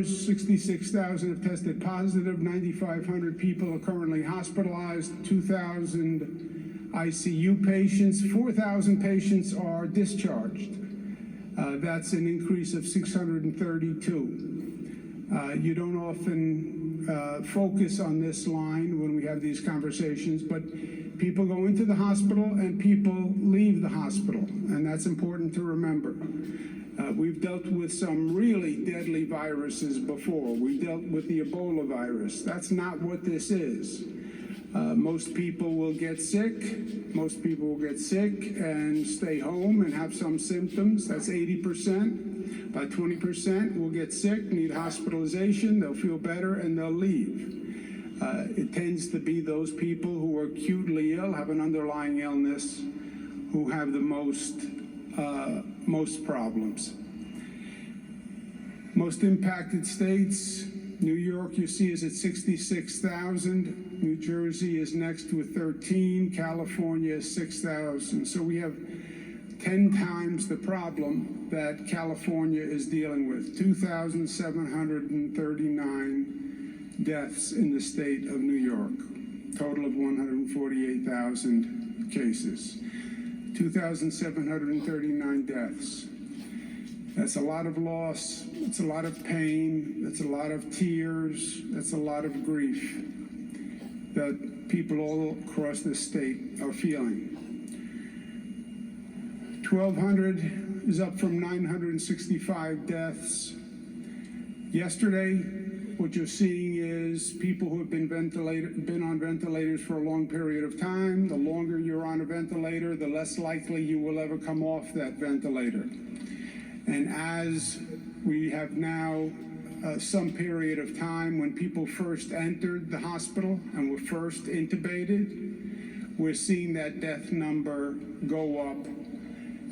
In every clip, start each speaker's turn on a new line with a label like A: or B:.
A: numbers. 66,000 have tested positive, 9,500 people are currently hospitalized, 2,000 ICU patients, 4,000 patients are discharged. That's an increase of 632. You don't often focus on this line when we have these conversations, but people go into the hospital and people leave the hospital, and that's important to remember. We've dealt with some really deadly viruses before. We dealt with the Ebola virus. That's not what this is. Most people will get sick. Most people will get sick and stay home and have some symptoms. That's 80%. About 20% will get sick, need hospitalization, they'll feel better, and they'll leave. It tends to be those people who are acutely ill, have an underlying illness, who have the most problems. Most impacted states, New York, you see, is at 66,000. New Jersey is next with 13. California is 6,000. So we have 10 times the problem that California is dealing with. 2,739 deaths in the state of New York. Total of 148,000 cases. 2,739 deaths. That's a lot of loss, it's a lot of pain, that's a lot of tears, that's a lot of grief that people all across the state are feeling. 1,200 is up from 965 deaths. Yesterday, what you're seeing is people who have been on ventilators for a long period of time. The longer you're on a ventilator, the less likely you will ever come off that ventilator. And as we have now some period of time when people first entered the hospital and were first intubated, we're seeing that death number go up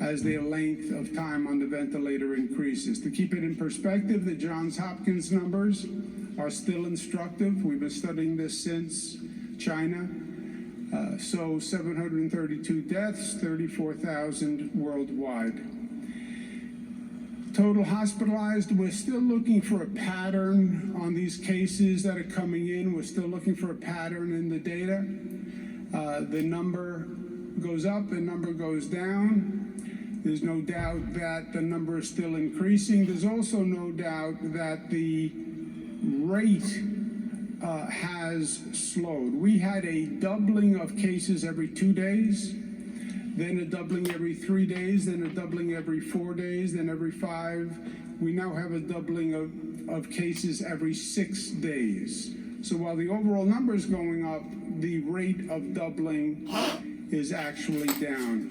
A: as the length of time on the ventilator increases. To keep it in perspective, the Johns Hopkins numbers are still instructive. We've been studying this since China. So 732 deaths, 34,000 worldwide. Total hospitalized, we're still looking for a pattern on these cases that are coming in. We're still looking for a pattern in the data. The number goes up, the number goes down. There's no doubt that the number is still increasing. There's also no doubt that the rate has slowed. We had a doubling of cases every 2 days, then a doubling every 3 days, then a doubling every 4 days, then every 5. We now have a doubling of cases every 6 days. So while the overall number is going up, the rate of doubling is actually down.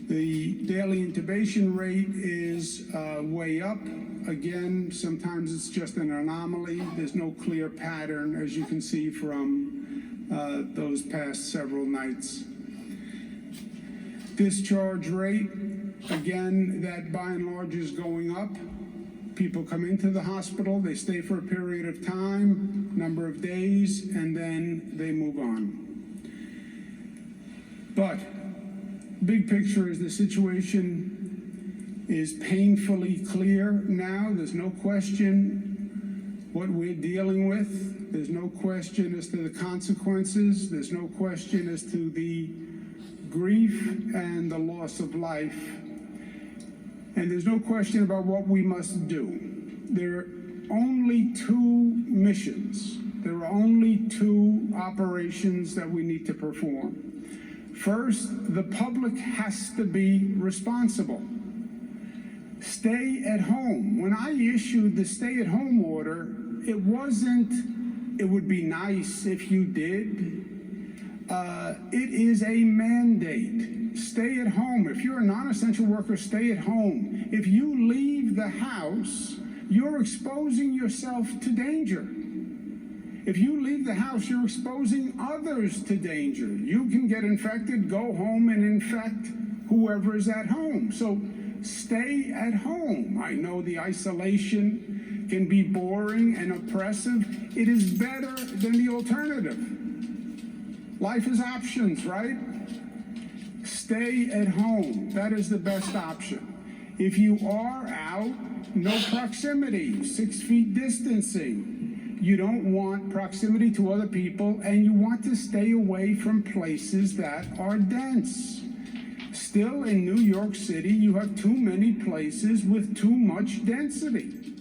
A: The daily intubation rate is way up. Again, sometimes it's just an anomaly. There's no clear pattern, as you can see from those past several nights. Discharge rate, again, that by and large is going up. People come into the hospital, they stay for a period of time, number of days, and then they move on. But big picture is the situation is painfully clear now. There's no question what we're dealing with. There's no question as to the consequences. There's no question as to the grief and the loss of life. And there's no question about what we must do. There are only 2 missions. There are only 2 operations that we need to perform. First, the public has to be responsible. Stay at home. When I issued the stay-at-home order, it wasn't, it would be nice if you did. It is a mandate. Stay at home. If you're a non-essential worker, stay at home. If you leave the house, you're exposing yourself to danger. If you leave the house, you're exposing others to danger. You can get infected, go home and infect whoever is at home. So stay at home. I know the isolation can be boring and oppressive. It is better than the alternative. Life is options, right? Stay at home. That is the best option. If you are out, no proximity, 6 feet distancing. You don't want proximity to other people, and you want to stay away from places that are dense. Still, in New York City, you have too many places with too much density.